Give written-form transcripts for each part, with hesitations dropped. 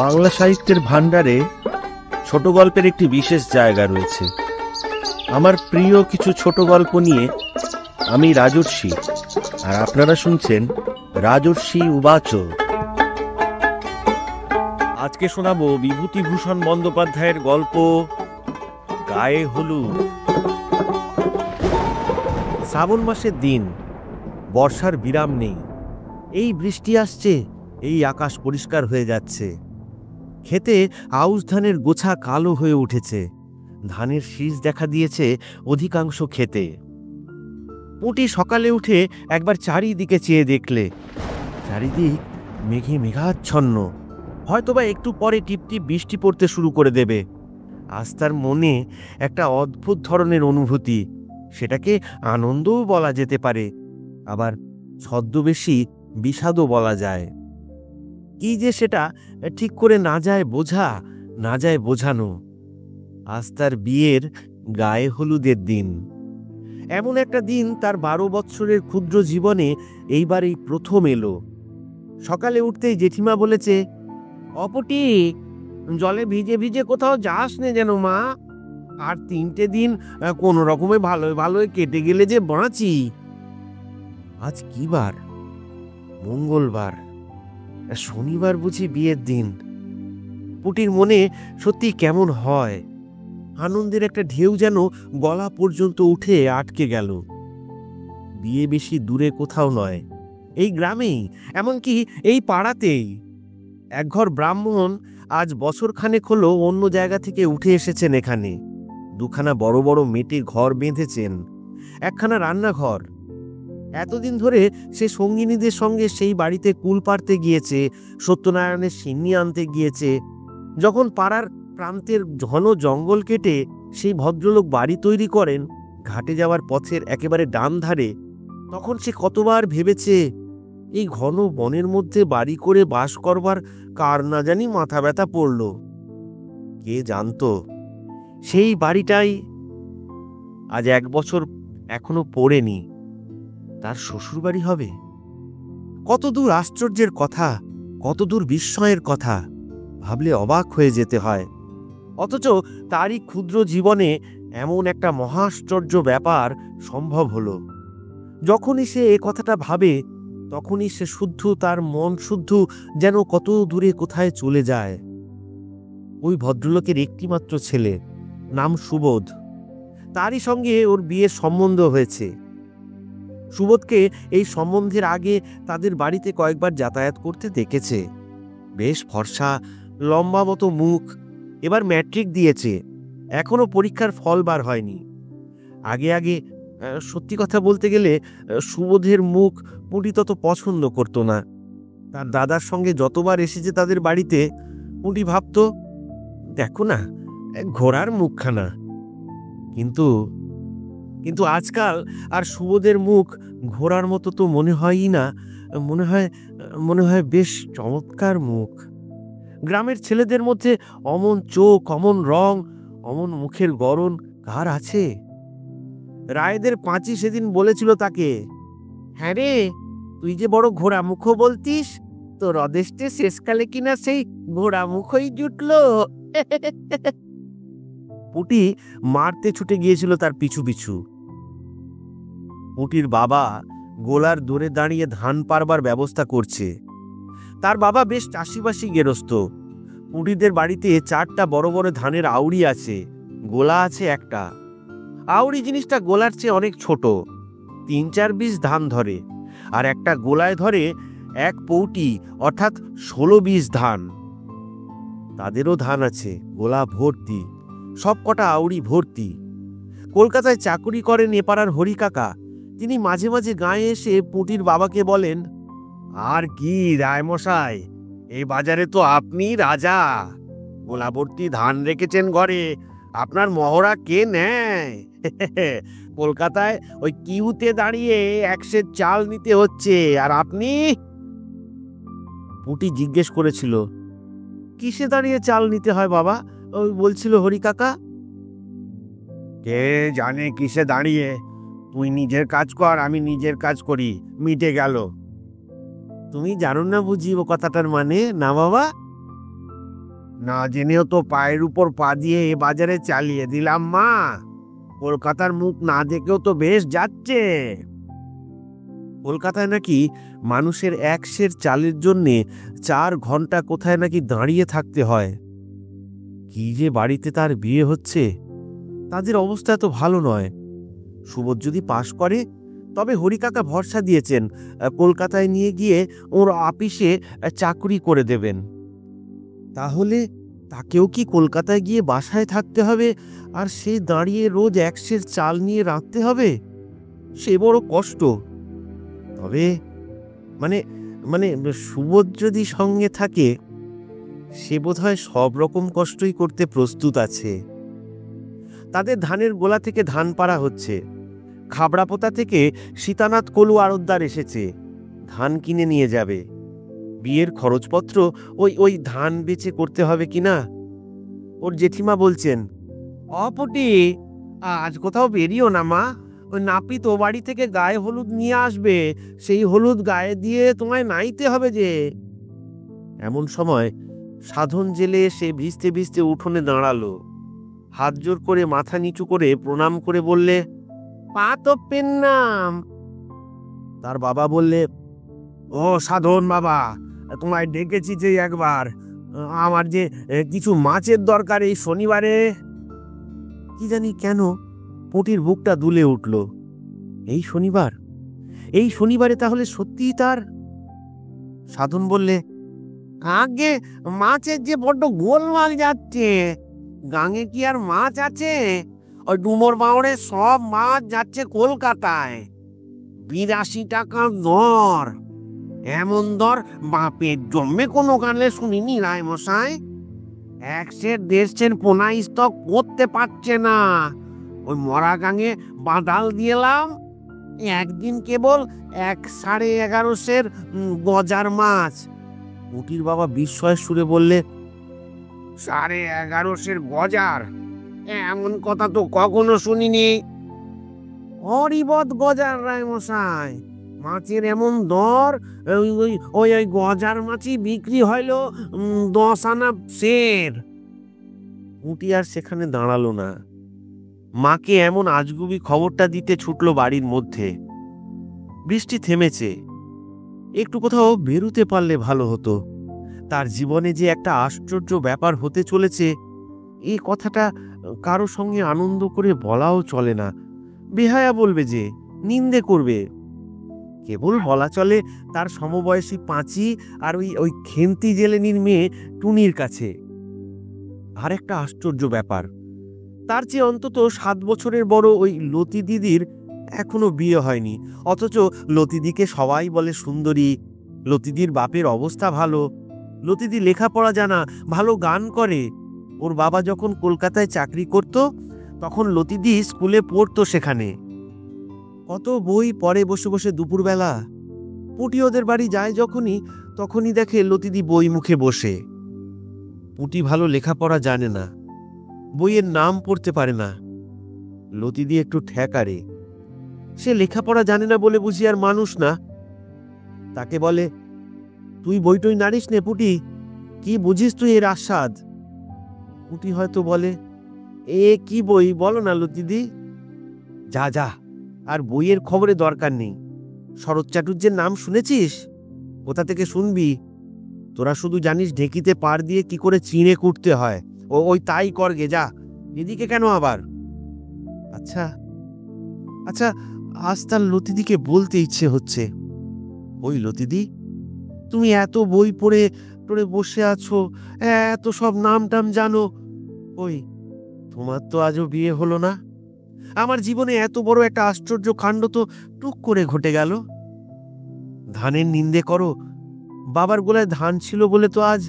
বাংলা সাহিত্যের ভাণ্ডারে ছোট গল্পের একটি বিশেষ জায়গা রয়েছে। আমার প্রিয় কিছু ছোট গল্প নিয়ে আমি রাজর্ষি, আর আপনারা শুনছেন রাজর্ষি উবাচ। আজকে শোনাবো বিভূতিভূষণ বন্দ্যোপাধ্যায়ের গল্প গায়ে হলুদ। শ্রাবণ মাসের দিন, বর্ষার বিরাম নেই। এই বৃষ্টি আসছে, এই আকাশ পরিষ্কার হয়ে যাচ্ছে। ক্ষেতে আউশ ধানের গোছা কালো হয়ে উঠেছে, ধানের শীষ দেখা দিয়েছে অধিকাংশ ক্ষেতে। পুঁটি সকালে উঠে একবার চারিদিকে চেয়ে দেখলে, চারিদিক মেঘে মেঘাচ্ছন্ন। হয়তোবা একটু পরে টিপটিপ বৃষ্টি পড়তে শুরু করে দেবে। আজ তার মনে একটা অদ্ভুত ধরনের অনুভূতি, সেটাকে আনন্দও বলা যেতে পারে, আবার ছদ্মবেশী বিষাদও বলা যায়। কি যে সেটা ঠিক করে না যায় বোঝা, না যায় বোঝানো। আজ তার বিয়ের গায়ে হলুদের দিন। এমন একটা দিন তার 12 বৎসরের ক্ষুদ্র জীবনে এইবার এই প্রথম এলো। সকালে উঠতেই জেঠিমা বলেছে, অপটি, জলে ভিজে ভিজে কোথাও যাস নে যেন মা। আর 3টে দিন কোনো রকমে ভালোই ভালোই কেটে গেলে যে বাঁচি। আজ কি বার? মঙ্গলবার। শনিবার বুঝি বিয়ের দিন। পুটির মনে সত্যি কেমন হয়। আনন্দের একটা ঢেউ যেন গলা পর্যন্ত উঠে আটকে গেল। বিয়ে বেশি দূরে কোথাও নয়, এই গ্রামেই, এমনকি এই পাড়াতেই। একঘর ব্রাহ্মণ আজ বছরখানেক হলো অন্য জায়গা থেকে উঠে এসেছেন এখানে। 2খানা বড় বড় মেটির ঘর বেঁধেছেন, 1খানা রান্নাঘর। এতদিন ধরে সে সঙ্গিনীদের সঙ্গে সেই বাড়িতে কুল পাড়তে গিয়েছে, সত্যনারায়ণের সিন্নি আনতে গিয়েছে। যখন পাড়ার প্রান্তের ঘন জঙ্গল কেটে সেই ভদ্রলোক বাড়ি তৈরি করেন ঘাটে যাওয়ার পথের একেবারে ডান ধারে, তখন সে কতবার ভেবেছে, এই ঘন বনের মধ্যে বাড়ি করে বাস করবার কার না জানি মাথা ব্যথা পড়ল। কে জানতো সেই বাড়িটাই আজ 1 বছর এখনো পড়েনি, তার শ্বশুর বাড়ি হবে। কতদূর আশ্চর্যের কথা, কতদূর বিস্ময়ের কথা, ভাবলে অবাক হয়ে যেতে হয়। অথচ তারই ক্ষুদ্র জীবনে এমন একটা মহাশ্চর্য ব্যাপার সম্ভব হলো। যখনই সে এ কথাটা ভাবে, তখনই সে শুদ্ধ, তার মন শুদ্ধ যেন কত দূরে কোথায় চলে যায়। ওই ভদ্রলোকের একটিমাত্র ছেলে, নাম সুবোধ। তারই সঙ্গে ওর বিয়ের সম্বন্ধ হয়েছে। সুবোধকে এই সম্বন্ধের আগে তাদের বাড়িতে কয়েকবার যাতায়াত করতে দেখেছে। বেশ ফর্সা, লম্বা মতো মুখ। এবার ম্যাট্রিক দিয়েছে, এখনো পরীক্ষার ফল বার হয়নি। আগে আগে সত্যি কথা বলতে গেলে সুবোধের মুখ পুঁটি তত পছন্দ করতো না। তার দাদার সঙ্গে যতবার এসেছে তাদের বাড়িতে, পুঁটি ভাবত, দেখো না ঘোড়ার মুখখানা। কিন্তু কিন্তু আজকাল আর সুবোধের মুখ ঘোড়ার মতো তো মনে হয়ই না। মনে হয় বেশ চমৎকার মুখ। গ্রামের ছেলেদের মধ্যে অমন চোখ, অমন রং, অমন মুখের গড়ন কার আছে? রায়েদের পাঁচি সেদিন বলেছিল তাকে, হ্যাঁ রে, তুই যে বড় ঘোড়া মুখ বলতিস, তোর অদেষ্টে শেষকালে কিনা সেই ঘোড়া মুখই জুটল। পুটি মারতে ছুটে গিয়েছিল তার পিছু পিছু। পুটির বাবা গোলার দূরে দাঁড়িয়ে ধান পারবার ব্যবস্থা করছে। তার বাবা বেশ চাষিবাসী গেরস্থ। পুটিদের বাড়িতে 4টা বড় বড় ধানের আউড়ি আছে, গোলা আছে একটা। আউড়ি জিনিসটা গোলার চেয়ে অনেক ছোট, 3-4 বিষ ধান ধরে, আর একটা গোলায় ধরে 1 পৌটি, অর্থাৎ 16 বিষ ধান। তাদেরও ধান আছে, গোলা ভর্তি, সব কটা আউড়ি ভর্তি। কলকাতায় চাকুরি করেন এপাড়ার হরি কাকা। তিনি মাঝে মাঝে গায়ে এসে পুটির বাবাকে বলেন, আর কি রায়মশাই, এই বাজারে তো আপনি রাজা। গোলা ভর্তি ধান রেখেছেন ঘরে, আপনার মহড়া কে নেয়? কলকাতায় ওই কিউতে দাঁড়িয়ে 1 সের চাল নিতে হচ্ছে, আর আপনি? পুটি জিজ্ঞেস করেছিল, কিসে দাঁড়িয়ে চাল নিতে হয় বাবা? ওই বলছিল হরি কাকা। কে জানে কিসে দাঁড়িয়ে, তুই নিজের কাজ কর, আমি নিজের কাজ করি, মিটে গেল। তুমি জানো না বুঝি ও কথাটার মানে? না বাবা। না জেনেও তো পায়ের উপর পা দিয়ে এ বাজারে চালিয়ে দিলাম মা। কলকাতার মুখ না দেখেও তো বেশ যাচ্ছে। কলকাতায় নাকি মানুষের এক সের চালের জন্যে 4 ঘন্টা কোথায় নাকি দাঁড়িয়ে থাকতে হয়। কি যে বাড়িতে তার বিয়ে হচ্ছে, তাদের অবস্থা তো ভালো নয়। সুবোধ যদি পাশ করে তবে হরিকাকা ভরসা দিয়েছেন কলকাতায় নিয়ে গিয়ে ওর আপিসে চাকরি করে দেবেন। তাহলে তাকেও কি কলকাতায় গিয়ে বাসায় থাকতে হবে আর সে দাঁড়িয়ে রোজ 1 সের চাল নিয়ে রাখতে হবে? সে বড় কষ্ট। তবে মানে মানে সুবোধ যদি সঙ্গে থাকে, সে বোধহয় সব রকম কষ্টই করতে প্রস্তুত আছে। তাদের ধানের গোলা থেকে ধান পাড়া হচ্ছে। খাবড়াপোতা থেকে সীতানাথ কলু আড়তদার এসেছে, ধান কিনে নিয়ে যাবে। বিয়ের খরচপত্র ওই ধান বেচে করতে হবে কিনা। ওর জেঠিমা বলছেন, অপটি আজ কোথাও বেরিও না মা, ওই নাপিত ও বাড়ি থেকে গায়ে হলুদ নিয়ে আসবে, সেই হলুদ গায়ে দিয়ে তোমায় নাইতে হবে যে। এমন সময় সাধন জেলে এসে ভিজতে ভিজতে উঠোনে দাঁড়ালো। হাত জোর করে মাথা নিচু করে প্রণাম করে বললে, পা তো পেন্নাম। তার বাবা বললে, ও সাধন বাবা, তোমায় ডেকেছি যে একবার, আমার যে কিছু মাছের দরকার এই শনিবারে। কি জানি কেন পুঁটির বুকটা দুলে উঠল। এই শনিবার? এই শনিবারে তাহলে সত্যিই তার? সাধন বললে, আগে মাছের যে বড্ড গোলমাল যাচ্ছে, গাঙে কি আর মাছ আছে? ওই ডুমর বাউড়ে সব মাছ যাচ্ছে কলকাতায়। 82 টাকা দর। এমন দর বাপের জন্মে কোনো কালে শুনিনি রায়মশাই। 1 সের 1.5 সের পোনা স্টক করতে পারছে না। ওই মরা গাঙে বাদাল দিয়েলাম, একদিন কেবল 11.5 সের গজার মাছ। পুটির বাবা বিস্ময়ের সুরে বললে, 11.5 সের গজার? এমন কথা তো কখনো শুনিনি। হরিবদ গজার রায়মশাই, মাছের এমন দর, ওই ওই ওই ওই গজার মাছই বিক্রি হইল 10 আনা সের। পুঁটি আর সেখানে দাঁড়ালো না। মাকে এমন আজগুবি খবরটা দিতে ছুটলো বাড়ির মধ্যে। বৃষ্টি থেমেছে। একটু কোথাও বেরুতে পারলে ভালো হতো। তার জীবনে যে একটা আশ্চর্য ব্যাপার হতে চলেছে, এই কথাটা কারো সঙ্গে আনন্দ করে বলাও চলে না। বেহায়া বলবে, যে নিন্দে করবে। কেবল বলা চলে তার সমবয়সী পাঁচি আর ওই খেন্তি জেলেনির মেয়ে টুনির কাছে। আর একটা আশ্চর্য ব্যাপার, তার চেয়ে অন্তত 7 বছরের বড় ওই লতি দিদির এখনো বিয়ে হয়নি, অথচ লতিদিকে সবাই বলে সুন্দরী। লতিদির বাপের অবস্থা ভালো, লতিদি লেখাপড়া জানা, ভালো গান করে। ওর বাবা যখন কলকাতায় চাকরি করত, তখন লতিদি স্কুলে পড়তো সেখানে। কত বই পড়ে বসে বসে দুপুরবেলা। পুটি ওদের বাড়ি যায় যখনই, তখনই দেখে লতিদি বই মুখে বসে। পুটি ভালো লেখাপড়া জানে না, বইয়ের নাম পড়তে পারে না। লতিদি একটু ঠেকারে। সে লেখাপড়া জানে না বলে বুঝি আর মানুষ না। তাকে বলে, তুই বইটই নাড়িস নে পুটি, কি বুঝিস তুই এর আস্বাদ? পুটি হয়তো বলে, এ কি বই বলো না লতিদি। যা যা, আর বইয়ের খবরে দরকার নেই। শরৎ চাটুর্যের নাম শুনেছিস? কোথা থেকে শুনবি? তোরা শুধু জানিস ঢেকিতে পার দিয়ে কি করে চিঁড়ে কুটতে হয়। ওই তাই করগে, যা। এদিকে কেন আবার? আচ্ছা আচ্ছা, আজ তার লতিদিকে বলতে ইচ্ছে হচ্ছে, ওই লতিদি, তুমি এত বই পড়ে টড়ে বসে আছো, এত সব নাম টাম জানো, ওই তোমার তো আজও বিয়ে হলো না। আমার জীবনে এত বড় একটা আশ্চর্য কাণ্ড তো টুক করে ঘটে গেল। ধানের নিন্দে করো, বাবার গোলায় ধান ছিল বলে তো আজ।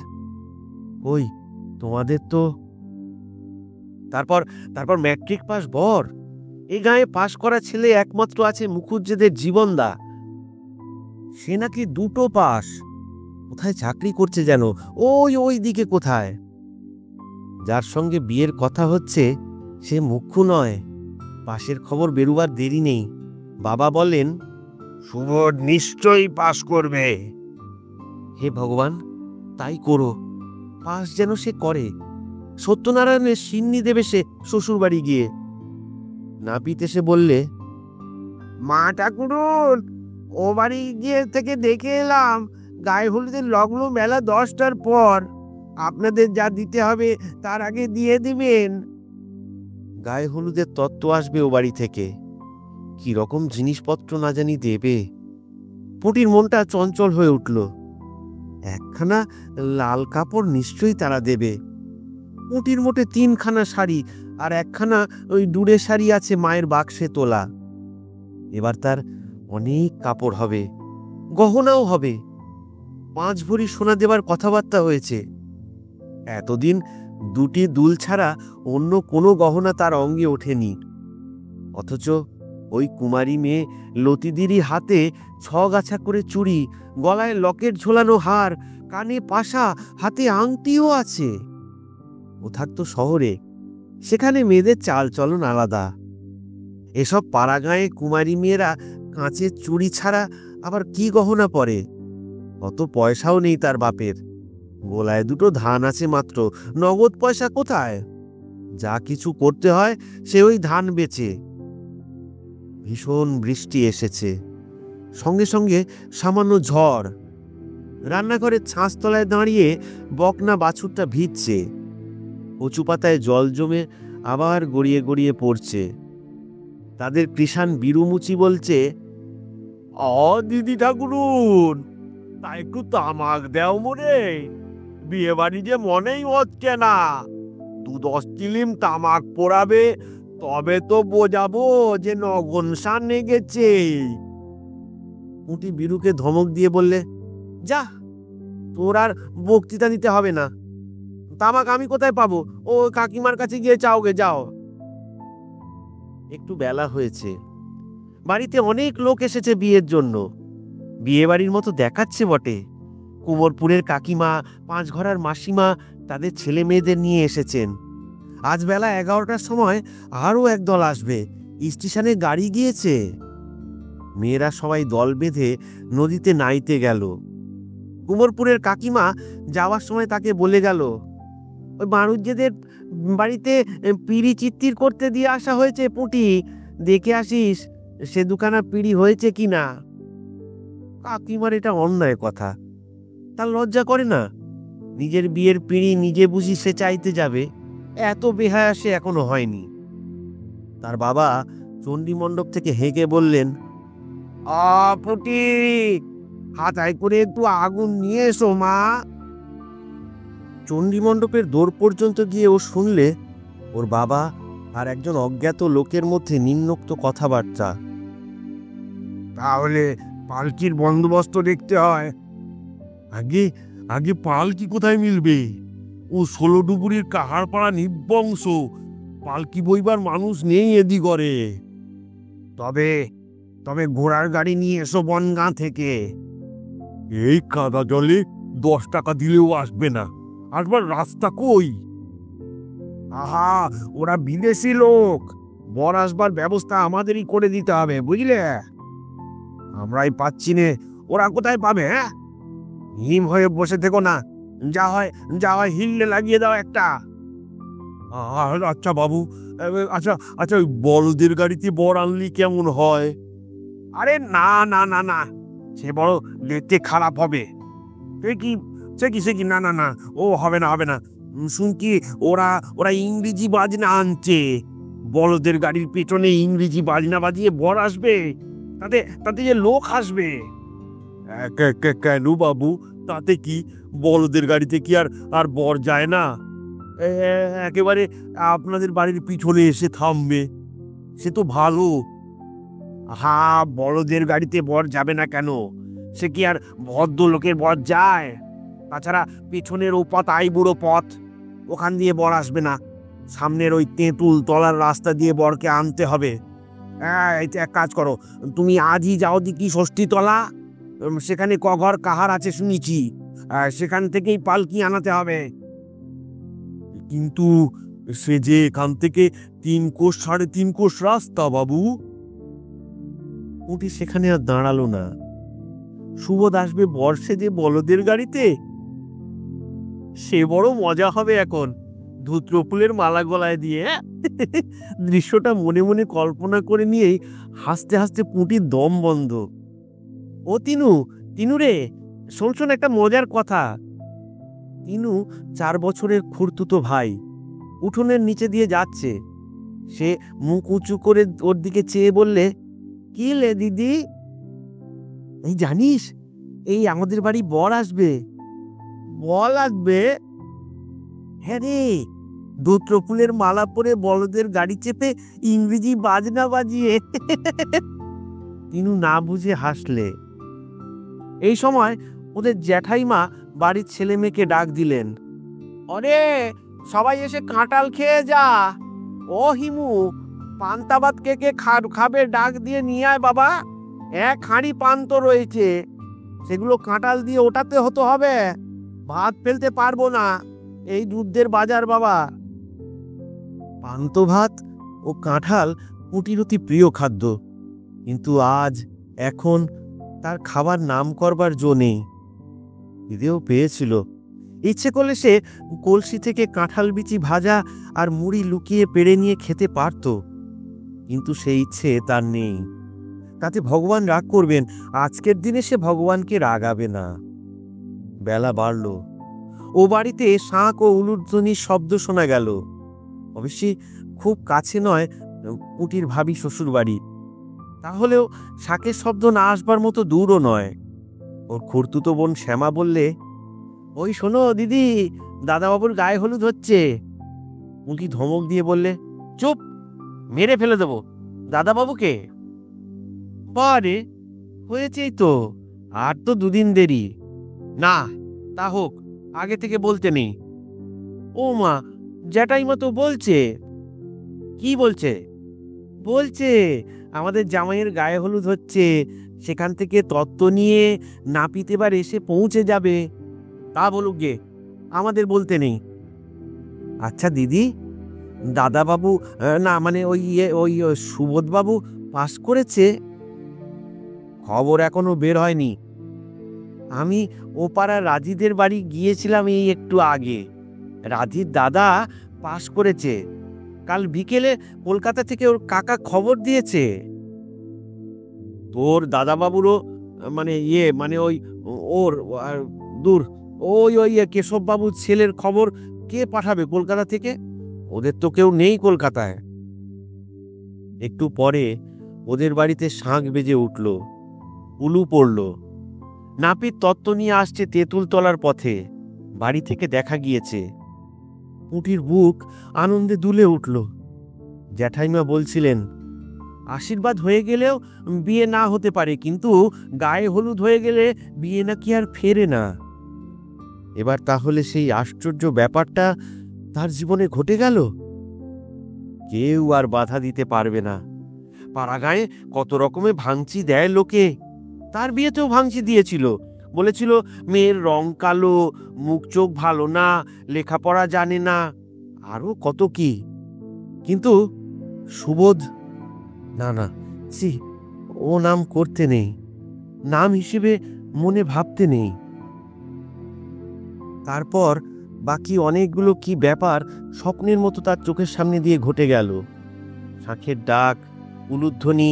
ওই তোমাদের তো। তারপর তারপর ম্যাট্রিক পাস বর। এই গায়ে পাশ করা ছেলে একমাত্র আছে মুখুজ্জেদের জীবনদা। সে নাকি 2টো পাস। কোথায় চাকরি করছে যেন, ওই দিকে কোথায়। যার সঙ্গে বিয়ের কথা হচ্ছে সে মুখ্য নয়। পাশের খবর বেরুবার দেরি নেই। বাবা বলেন, সুবোধ নিশ্চয়ই পাস করবে। হে ভগবান, তাই করো, কাজ যেন সে করে। সত্যনারায়ণের সিন্নি দেবে সে শ্বশুর বাড়ি গিয়ে। নাপিত এসে বললে, মা ঠাকুরুন, ও বাড়ি গিয়ে থেকে দেখে এলাম গায়ে হলুদের লগ্ন বেলা 10টার পর। আপনাদের যা দিতে হবে তার আগে দিয়ে দিবেন। গায়ে হলুদের তত্ত্ব আসবে ও বাড়ি থেকে, কি রকম জিনিসপত্র না জানি দেবে। পুটির মনটা চঞ্চল হয়ে উঠল। একখানা লাল কাপড় নিশ্চয়ই তারা দেবে। পুটির মোটে 3খানা শাড়ি আর একখানা ওই ডুরে শাড়ি আছে মায়ের বাক্সে তোলা। এবার তার অনেক কাপড় হবে, গহনাও হবে। 5 ভরি সোনা দেবার কথাবার্তা হয়েছে। এতদিন 2টি দুল ছাড়া অন্য কোনো গহনা তার অঙ্গে ওঠেনি। অথচ ওই কুমারী মেয়ে লতিদিরই হাতে 6 গাছা করে চুড়ি, গলায় লকেট ঝোলানো হার, কানে পাশা, হাতে আংটিও আছে। ও থাকতো শহরে, সেখানে মেয়েদের চাল চলন আলাদা। এসব পাড়াগাঁয়ে কুমারী মেয়েরা কাঁচের চুড়ি ছাড়া আবার কি গহনা পরে? অত পয়সাও নেই তার বাপের। গোলায় 2টো ধান আছে মাত্র, নগদ পয়সা কোথায়? যা কিছু করতে হয় সে ওই ধান বেচে। ভীষণ বৃষ্টি এসেছে, সঙ্গে সঙ্গে সামান্য ঝড়। রান্নাঘরের ছাঁচতলায় দাঁড়িয়ে বকনা বাছুরটা ভিজছে। কচু পাতায় জল জমে আবার গড়িয়ে গড়িয়ে পড়ছে। তাদের কৃষাণ বিরুমুচি বলছে, দিদি ঠাকুরুন, তা একটু তামাক দেও মনে। বিয়ে বাড়ি যে মনেই হচ্ছে না। 2-10 চিলিম তামাক পোড়াবে, তবে তো বোঝাবো যে নগন সামনে গেছে। পুঁটি বিরুকে ধমক দিয়ে বললে, যা, তোর আর বক্তৃতা দিতে হবে না। তামাক আমি কোথায় পাবো? ও কাকিমার কাছে গিয়ে চাওগে, যাও। একটু বেলা হয়েছে, বাড়িতে অনেক লোক এসেছে বিয়ের জন্য। বিয়ে বাড়ির মতো দেখাচ্ছে বটে। কুমোরপুরের কাকিমা, 5 ঘরার মাসিমা তাদের ছেলে মেয়েদের নিয়ে এসেছেন। আজ বেলা 11টার সময় আরও একদল আসবে। স্টেশনে গাড়ি গিয়েছে। মেয়েরা সবাই দল বেঁধে নদীতে নাইতে গেল। কুমোরপুরের কাকিমা যাওয়ার সময় তাকে বলে গেল, ওই বাণুজ্যদের বাড়িতে পিড়ি চিত্তির করতে দিয়ে আসা হয়েছে পুঁটি, দেখে আসিস সে দুখানা পিড়ি হয়েছে কিনা। কাকিমার এটা অন্যায় কথা, তার লজ্জা করে না? নিজের বিয়ের পিড়ি নিজে বুঝি সে চাইতে যাবে? এত বেহায়া সে এখনো হয়নি। তার বাবা চণ্ডী মণ্ডপ থেকে হেঁকে বললেন, পুটি, হাতায় করে একটু আগুন নিয়ে এসো মা। চণ্ডী মণ্ডপের দোর পর্যন্ত গিয়ে ও শুনলে ওর বাবা আর একজন অজ্ঞাত লোকের মধ্যে নিম্নোক্ত কথাবার্তা। তাহলে পালকির বন্দোবস্ত দেখতে হয়। আগে আগে পালকি কোথায় মিলবে? ও 16 ডুবুরির কাহারপাড়া নিবংশ, পালকি বইবার মানুষ নেই এদিগরে। তবে তবে ঘোড়ার গাড়ি নিয়ে এসো বনগাঁ থেকে। এই কাদা জলে 10 টাকা দিলেও আসবে না, আসবার রাস্তা কই? আহা, ওরা বিদেশি লোক, বর আসবার ব্যবস্থা আমাদেরই করে দিতে হবে, বুঝলে? আমরাই পাচ্ছি নে, ওরা কোথায় পাবে? হ্যাঁ, হিম হয়ে বসে থেকো না। যা হয় হিল্লে লাগিয়ে দাও একটা। আচ্ছা বাবু, আচ্ছা আচ্ছা, ওই বলদের গাড়িতে বর আনলি কেমন হয়? আরে না না না না, সে বড় দেখতে খারাপ হবে। সে কি না না না, ও হবে না হবে না। শুনকি ওরা ওরা ইংরেজি বাজনা আনছে। বলদের গাড়ির পেছনে ইংরেজি বাজনা বাজিয়ে বর আসবে, তাতে তাতে যে লোক আসবে। কেন বাবু, তাতে কি? বলদের গাড়িতে কি আর বর যায় না? একেবারে আপনাদের বাড়ির পিছনে এসে থামবে, সে তো ভালো। হা, বড়দের গাড়িতে বর যাবে না কেন? সে কি আর ভদ্রলোকের বর যায়? তাছাড়া পেছনের ও পথ আইবুড়ো পথ, ওখান দিয়ে বর আসবে না। সামনের ওই তেঁতুল তলার রাস্তা দিয়ে বরকে আনতে হবে। এক কাজ করো, তুমি আজই যাও দেখি ষষ্ঠীতলা, সেখানে কঘর কাহার আছে শুনেছি, সেখান থেকেই পালকি আনাতে হবে। কিন্তু সে যে এখান থেকে 3 কোষ 3.5 কোষ রাস্তা বাবু। পুঁটি সেখানে আর দাঁড়ালো না। সুবোধ আসবে বর্ষে যে বলদের গাড়িতে, সে বড় মজা হবে এখন, ধুত্র ফুলের মালা গলায় দিয়ে। দৃশ্যটা মনে মনে কল্পনা করে নিয়েই হাসতে হাসতে পুঁটির দম বন্ধ। ও তিনু, তিনু রে, শোন একটা মজার কথা। তিনু 4 বছরের খুড়তুতো ভাই উঠোনের নিচে দিয়ে যাচ্ছে। সে মুখ উঁচু করে ওর দিকে চেয়ে বললে, কি লে দিদি? এই জানিস, এই আমাদের বাড়ি বর আসবে। বল আসবে? হ্যাঁ রে, দুত্র ফুলের মালা পরে বলদের গাড়ি চেপে ইংরেজি বাজনা বাজিয়ে। তিনু না বুঝে হাসলে। এই সময় ওদের জ্যাঠাইমা বাড়ির ছেলে মেয়েকে ডাক দিলেন। অরে সবাই এসে কাঁঠাল খেয়ে যা। ও হিমু, পান্তাবাদ কে কে খাবে ডাক দিয়ে নিয়ে আয় বাবা। 1 হাঁড়ি পান তো রয়েছে, সেগুলো কাঁঠাল দিয়ে ওঠাতে হতে হবে। ভাত ফেলতে পারবো না, এই দুধের বাজার বাবা। পান্ত ভাত ও কাঁঠাল পুঁটির অতি প্রিয় খাদ্য, কিন্তু আজ এখন তার খাবার নাম করবার জো নেই। খিদেও পেয়েছিল, ইচ্ছে করলে সে কলসি থেকে কাঁঠাল বিচি ভাজা আর মুড়ি লুকিয়ে পেড়ে নিয়ে খেতে পারত, কিন্তু সেই ইচ্ছে তার নেই। তাতে ভগবান রাগ করবেন। আজকের দিনে সে ভগবানকে রাগাবে না। বেলা বাড়ল, ও বাড়িতে শাঁখ ও উলুধ্বনির শব্দ শোনা গেল। অবশ্যই খুব কাছে নয় পুটির ভাবি শ্বশুর বাড়ি, তাহলেও শাঁখের শব্দ না আসবার মতো দূরও নয়। ওর খুড়তুতো বোন শ্যামা বললে, ওই শোনো দিদি, দাদাবাবুর গায়ে হলুদ হচ্ছে। পুঁটি ধমক দিয়ে বললে, চুপ, মেরে ফেলে দেবো। দাদাবাবুকে? বারে, হয়েছেই তো, আর তো 2 দিন দেরি। না, তা হোক, আগে থেকে বলতে নেই। ও মা, জ্যাঠাইমা তো বলছে। কি বলছে? বলছে আমাদের জামাইয়ের গায়ে হলুদ হচ্ছে, সেখান থেকে তত্ত্ব নিয়ে নাপিত এবার এসে পৌঁছে যাবে। তা বলুক গে, আমাদের বলতে নেই। আচ্ছা দিদি, দাদাবাবু, না মানে ওই সুবোধবাবু পাস করেছে? খবর এখনো বের হয়নি। আমি ওপাড়া রাজিদের বাড়ি গিয়েছিলাম এই একটু আগে। রাজির দাদা পাস করেছে। কাল বিকেলে কলকাতা থেকে ওর কাকা খবর দিয়েছে। তোর দাদাবাবুরও মানে ওই ওর দূর, ওই কেশববাবুর ছেলের খবর কে পাঠাবে কলকাতা থেকে? ওদের তো কেউ নেই কলকাতায়। একটু পরে ওদের বাড়িতে শাঁখ বেজে উঠল, উলু পড়ল। নাপিত তত্ত্ব নিয়ে আসছে তেঁতুলতলার পথে। বাড়ি থেকে দেখা গিয়েছে। পুঁটির বুক আনন্দে দুলে উঠল। জ্যাঠাইমা বলছিলেন, আশীর্বাদ হয়ে গেলেও বিয়ে না হতে পারে, কিন্তু গায়ে হলুদ হয়ে গেলে বিয়ে নাকি আর ফেরে না। এবার তাহলে সেই আশ্চর্য ব্যাপারটা তার জীবনে ঘটে গেল। কেউ আর বাধা দিতে পারবে না। পাড়াগাঁয়ে কত রকমের ভাঙচি দেয় লোকে। তার বিয়েতেও ভাঙচি দিয়েছিল, বলেছিল মেয়ের রং কালো, মুখ চোখ ভালো না, লেখাপড়া জানে না, আরো কত কি। কিন্তু সুবোধ, না না, ছি, ও নাম করতে নেই, নাম হিসেবে মনে ভাবতে নেই। তারপর বাকি অনেকগুলো কি ব্যাপার স্বপ্নের মতো তার চোখের সামনে দিয়ে ঘটে গেল। শাঁখের ডাক, উলুধ্বনি,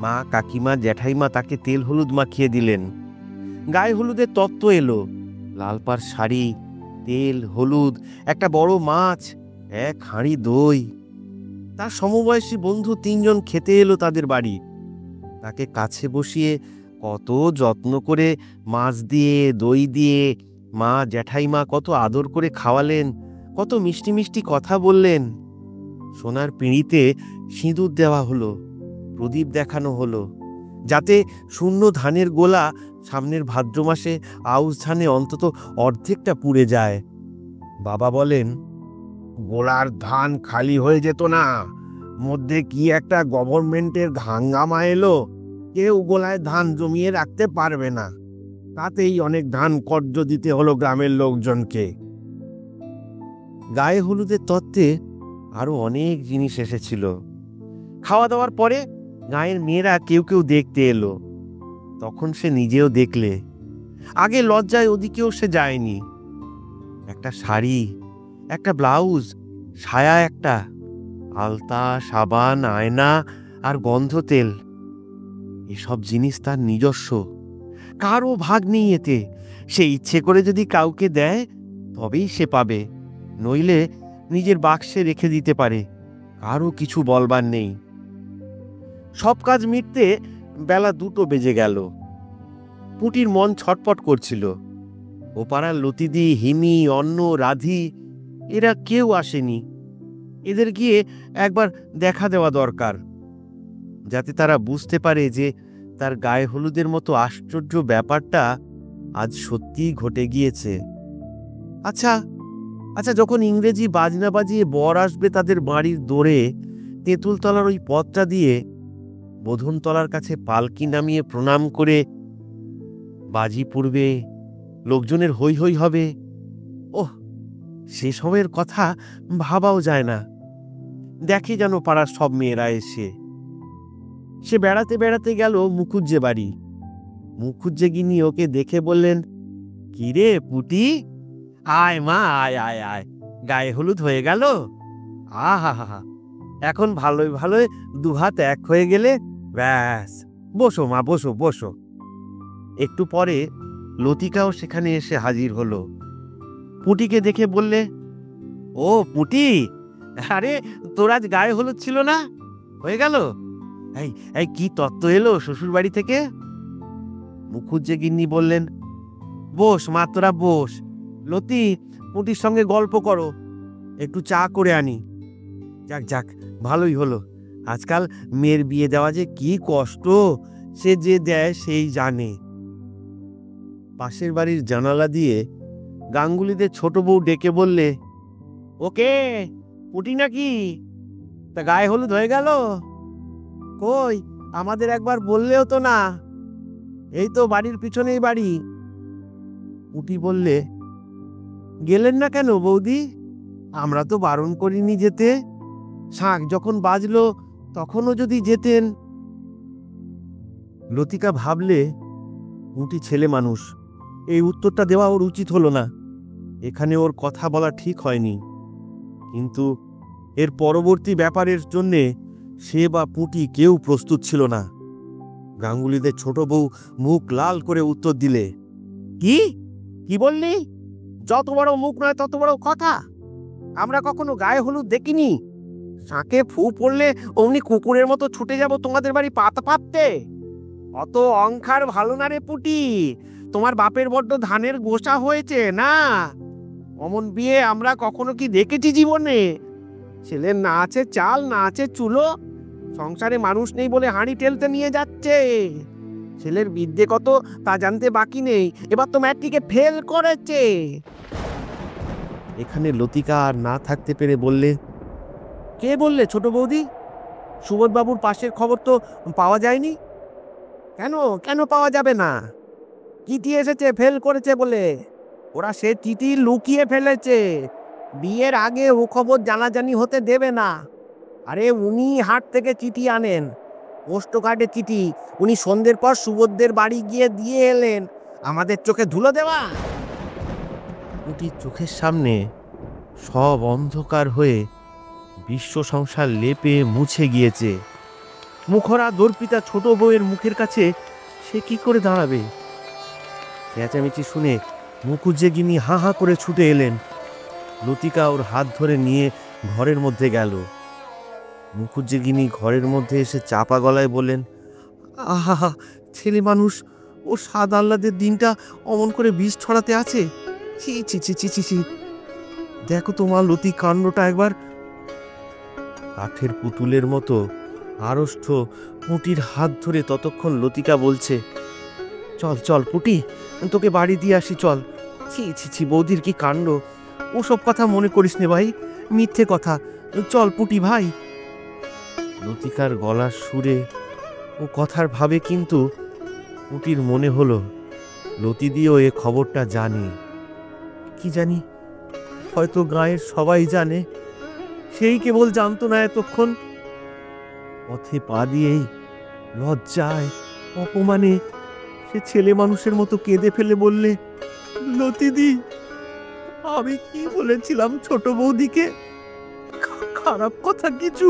মা, কাকিমা, জ্যাঠাইমা তাকে তেল হলুদ মাখিয়ে দিলেন। গায়ে হলুদের তত্ত্ব এলো, লাল পাড় শাড়ি, তেল, হলুদ, একটা বড় মাছ, 1 হাঁড়ি দই। তার সমবয়সী বন্ধু 3 জন খেতে এলো তাদের বাড়ি। তাকে কাছে বসিয়ে কত যত্ন করে মাছ দিয়ে, দই দিয়ে মা জ্যাঠাইমা কত আদর করে খাওয়ালেন, কত মিষ্টি মিষ্টি কথা বললেন। সোনার পিঁড়িতে সিঁদুর দেওয়া হলো, প্রদীপ দেখানো হলো, যাতে শূন্য ধানের গোলা সামনের ভাদ্র মাসে আউশ ধানে অন্তত অর্ধেকটা পুড়ে যায়। বাবা বলেন, গোলার ধান খালি হয়ে যেত না, মধ্যে কি একটা গভর্নমেন্টের হাঙ্গামা এলো, কেউ গোলায় ধান জমিয়ে রাখতে পারবে না, তাতেই অনেক ধান কর্য দিতে হলো গ্রামের লোকজনকে। গায়ে হলুদের তত্ত্বে আরো অনেক জিনিস এসেছিল। খাওয়া দাওয়ার পরে গায়ের মেয়েরা কেউ কেউ দেখতে এলো। তখন সে নিজেও দেখলে। আগে লজ্জায় ওদিকেও সে যায়নি। একটা শাড়ি, একটা ব্লাউজ, সায়া একটা, আলতা, সাবান, আয়না আর গন্ধ তেল। এসব জিনিস তার নিজস্ব, কারও ভাগ নেই এতে। সে ইচ্ছে করে যদি কাউকে দেয় তবেই সে পাবে, নইলে নিজের বাক্সে রেখে দিতে পারে, কারও কিছু বলবার নেই। সব কাজ মিটতে বেলা 2টো বেজে গেল। পুটির মন ছটপট করছিল। ও পাড়ার লতিদি, হিমি, অন্ন, রাধি এরা কেউ আসেনি। এদের গিয়ে একবার দেখা দেওয়া দরকার, যাতে তারা বুঝতে পারে যে তার গায়ে হলুদের মতো আশ্চর্য ব্যাপারটা আজ সত্যিই ঘটে গিয়েছে। আচ্ছা আচ্ছা, যখন ইংরেজি বাজনা বাজিয়ে বর আসবে তাদের বাড়ির দোরে, তেঁতুলতলার ওই পথটা দিয়ে বোধনতলার কাছে পালকি নামিয়ে প্রণাম করে বাজি পড়বে, লোকজনের হৈ হৈ হবে, ওহ, সে সময়ের কথা ভাবাও যায় না। দেখে যেন পাড়ার সব মেয়েরা এসে। সে বেড়াতে বেড়াতে গেল মুখুজ্জে বাড়ি। মুখুজ্জে গিনি ওকে দেখে বললেন, কিরে পুটি, আয় মা, আয় আয় আয়, গায়ে হলুদ হয়ে গেল? আহা হা হা, এখন ভালোই ভালোই দুহাত এক হয়ে গেলে ব্যাস। বসো মা, বসো বসো। একটু পরে লতিকাও সেখানে এসে হাজির হলো। পুটিকে দেখে বললে, ও পুটি, আরে তোর আজ গায়ে হলুদ ছিল না, হয়ে গেল? এই এই কি তত্ত্ব এলো শ্বশুর বাড়ি থেকে? মুখুজ্জে গিন্নি বললেন, বস মা, তোরা বস। লতি, পুটির সঙ্গে গল্প করো, একটু চা করে আনি। যাক যাক, ভালোই হলো। আজকাল মেয়ের বিয়ে দেওয়া যে কি কষ্ট, সে যে দেয় সেই জানে। পাশের বাড়ির জানালা দিয়ে গাঙ্গুলিদের ছোট বউ ডেকে বললে, ওকে পুটি নাকি? তা গায়ে হলুদ হয়ে গেল? কই, আমাদের একবার বললেও তো না। এই তো বাড়ির পিছনেই বাড়ি। পুটি বললে, গেলেন না কেন বৌদি? আমরা তো বারণ করিনি যেতে। শাঁখ যখন বাজলো তখনও যদি যেতেন। লতিকা ভাবলে, পুটি ছেলে মানুষ, এই উত্তরটা দেওয়া ওর উচিত হলো না। এখানে ওর কথা বলা ঠিক হয়নি। কিন্তু এর পরবর্তী ব্যাপারের জন্যে সে বা পুটি কেউ প্রস্তুত ছিল না। গাঙ্গুলিদের ছোট বউ মুখ লাল করে উত্তর দিলে, কি কি বললি? যত বড় মুখ নয় তত বড় কথা। আমরা কখনো গায়ে হলুদ দেখিনি। শাঁখে ফু পড়লে অমনি কুকুরের মতো ছুটে যাব তোমাদের বাড়ি পাতা পাততে। অত অঙ্কার ভালো না রে পুটি। তোমার বাপের বড্ড ধানের গোসা হয়েছে না? অমন বিয়ে আমরা কখনো কি দেখেছি জীবনে? ছেলের না আছে চাল, না আছে চুলো, সংসারে মানুষ নেই বলে হাঁড়ি ঠেলতে নিয়ে যাচ্ছে। ছেলের বিদ্যে কত তা জানতে বাকি নেই, এবার তো ম্যাট্রিকে ফেল করেছে। এখানে লতিকা আর না থাকতে পেরে বললে, কে বললে ছোট বৌদি? সুবোধবাবুর পাশের খবর তো পাওয়া যায়নি। কেন কেন পাওয়া যাবে না? চিঠি এসেছে ফেল করেছে বলে। ওরা সে চিঠি লুকিয়ে ফেলেছে। বিয়ের আগে ও খবর জানাজানি হতে দেবে না। আরে উনি হাট থেকে চিঠি আনেন, পোস্ট কার্ডে চিঠি। উনি সন্ধ্যের পর সুবোধদের বাড়ি গিয়ে দিয়ে এলেন। আমাদের চোখে ধুলো দেওয়া? পুটির চোখের সামনে সব অন্ধকার হয়ে বিশ্ব সংসার লেপে মুছে গিয়েছে। মুখরা দর্পিতা ছোট বউয়ের মুখের কাছে সে কি করে দাঁড়াবে? চেঁচামেচি শুনে মুখুজ্জে গিনি হা হা করে ছুটে এলেন। লতিকা ওর হাত ধরে নিয়ে ঘরের মধ্যে গেল। মুখুজ্জে গিনি ঘরের মধ্যে এসে চাপা গলায় বললেন, আহা, ছেলে মানুষ ও স্বাদ আহ্লাদের দিনটা অমন করে বিষ ছড়াতে আছে? ছি ছি ছি ছি ছি ছি। দেখো তোমার লতি কাণ্ডটা একবার। কাঠের পুতুলের মতো আড়ষ্ট পুটির হাত ধরে ততক্ষণ লতিকা বলছে, চল চল পুটি, তোকে বাড়ি দিয়ে আসি চল। ছি ছি ছি, বৌদির কি কাণ্ড। ওসব কথা মনে করিস নে ভাই, মিথ্যে কথা। চল পুটি ভাই। লতিকার গলার সুরে ও কথার ভাবে কিন্তু পুটির মনে হলো লতিদিও এ খবরটা জানে। কি জানি, হয়তো গাঁয়ের সবাই জানে, সেই কেবল জানতো না এতক্ষণ। পথে পা দিয়েই লজ্জায় অপমানে সে ছেলে মানুষের মতো কেঁদে ফেলে বললে, লতিদি, আমি কি বলেছিলাম ছোট বৌদিকে? খারাপ কথা কিছু?